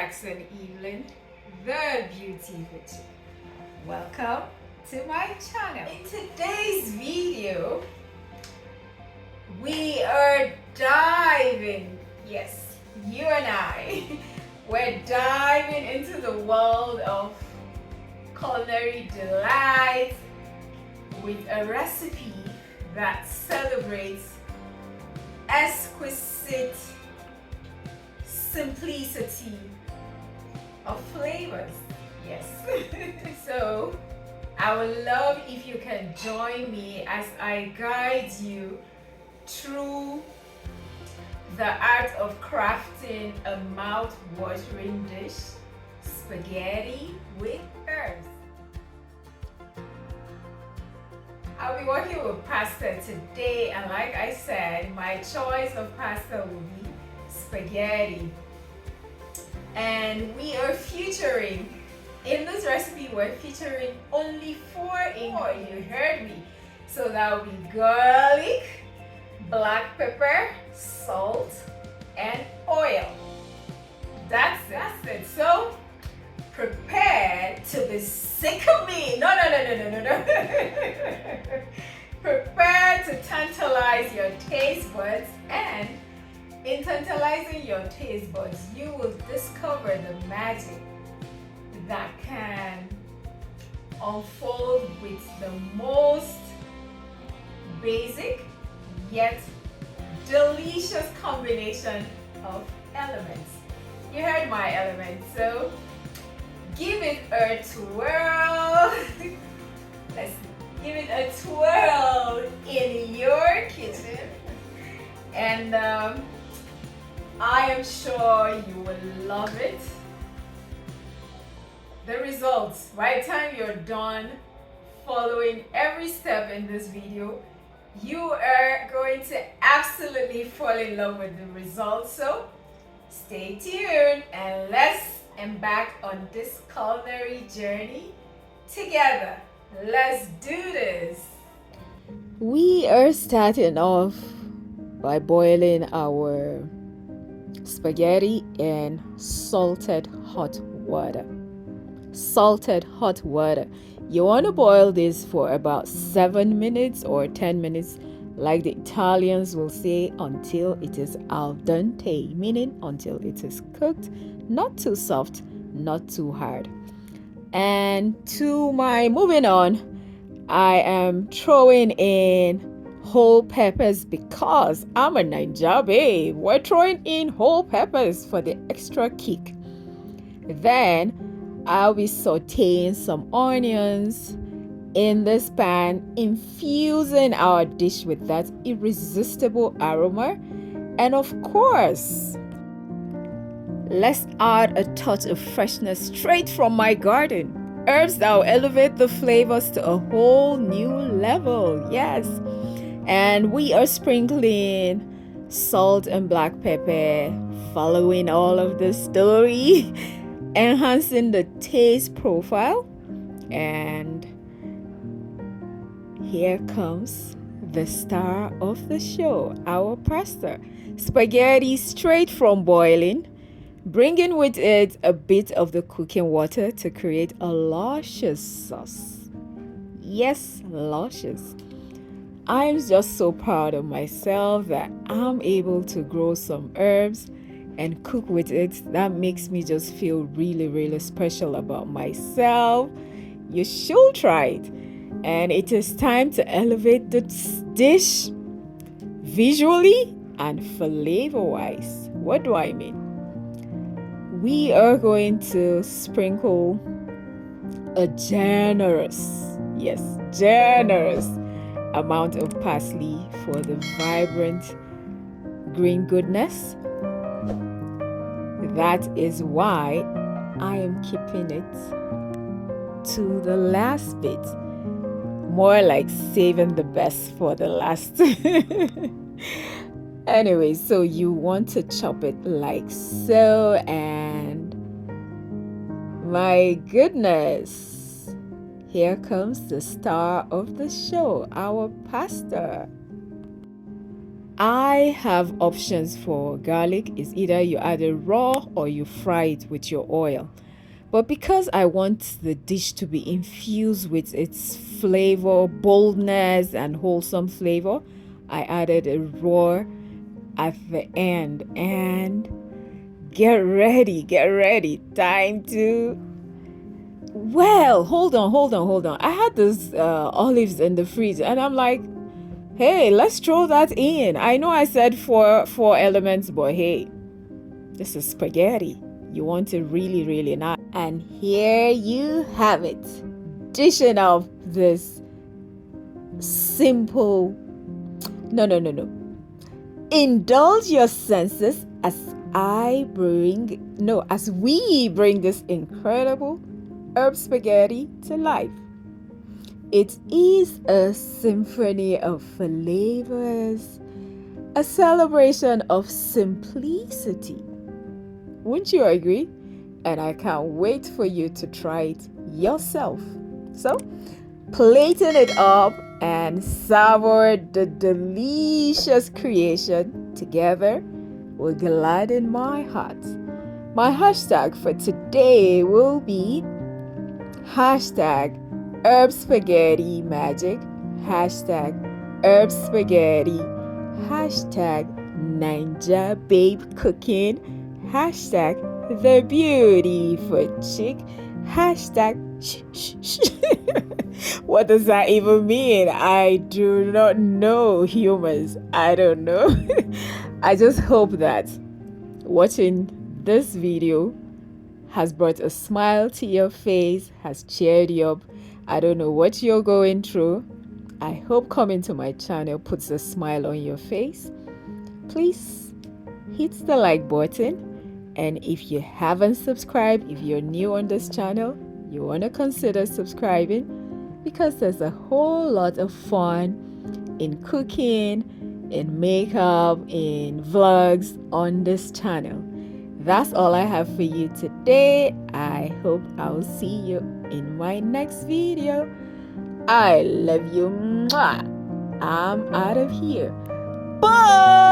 Jackson Evelyn, the Beauty Food Chick. Welcome to my channel. In today's video, we are diving, yes, you and I, we're diving into the world of culinary delight with a recipe that celebrates exquisite simplicity of flavors. Yes. So I would love if you can join me as I guide you through the art of crafting a mouth-watering dish, spaghetti with herbs. I'll be working with pasta today, and like I said, my choice of pasta will be spaghetti. And we are featuring, in this recipe, we're featuring only 4 ingredients. You heard me. So that will be garlic, black pepper, salt, and oil. That's it. So prepare to be sick of me. No. Prepare to tantalize your taste buds, and in tantalizing your taste buds, you will discover the magic that can unfold with the most basic yet delicious combination of elements. You heard my elements, so give it a twirl. Let's give it a twirl in your kitchen, and I am sure you will love it. The results, by the time you're done following every step in this video, you are going to absolutely fall in love with the results. So stay tuned and let's embark on this culinary journey together. Let's do this. We are starting off by boiling our spaghetti in salted hot water. You want to boil this for about 7 minutes or 10 minutes, like the Italians will say, until it is al dente, meaning until it is cooked, not too soft, not too hard. And moving on, I am throwing in whole peppers because I'm a Naija babe. We're throwing in whole peppers for the extra kick. Then I'll be sauteing some onions in this pan, infusing our dish with that irresistible aroma. And of course, let's add a touch of freshness straight from my garden. Herbs that will elevate the flavors to a whole new level. Yes. And we are sprinkling salt and black pepper, following all of the story, enhancing the taste profile. And here comes the star of the show, our pasta. Spaghetti straight from boiling, bringing with it a bit of the cooking water to create a luscious sauce. Yes, luscious. I'm just so proud of myself that I'm able to grow some herbs and cook with it. That makes me just feel really, really special about myself. You should try it. And it is time to elevate this dish visually and flavor-wise. What do I mean? We are going to sprinkle a generous amount of parsley for the vibrant green goodness. That is why I am keeping it to the last bit. More like saving the best for the last. Anyway, so you want to chop it like so, and my goodness, here comes the star of the show, our pasta. I have options for garlic. It's either you add it raw or you fry it with your oil. But because I want the dish to be infused with its flavor, boldness, and wholesome flavor, I added a raw at the end. And get ready. Time to. Well, hold on. I had those olives in the freezer, and I'm like, hey, let's throw that in. I know I said four elements, but hey, this is spaghetti. You want it really, really nice. And here you have it. Dishing up this simple. No. Indulge your senses as we bring this incredible herb spaghetti to life. It is a symphony of flavors, a celebration of simplicity. Wouldn't you agree? And I can't wait for you to try it yourself. So, plating it up and savor the delicious creation together will gladden my heart. My hashtag for today will be hashtag herb spaghetti magic, hashtag herb spaghetti, hashtag Ninja babe cooking, hashtag the beauty food chick, hashtag what does that even mean? I do not know, humans. I don't know. I just hope that watching this video has brought a smile to your face, has cheered you up. I don't know what you're going through. I hope coming to my channel puts a smile on your face. Please hit the like button. And if you haven't subscribed, if you're new on this channel, you want to consider subscribing, because there's a whole lot of fun in cooking, in makeup, in vlogs on this channel. That's all I have for you today. I hope I'll see you in my next video. I love you. Mwah. I'm out of here. Bye.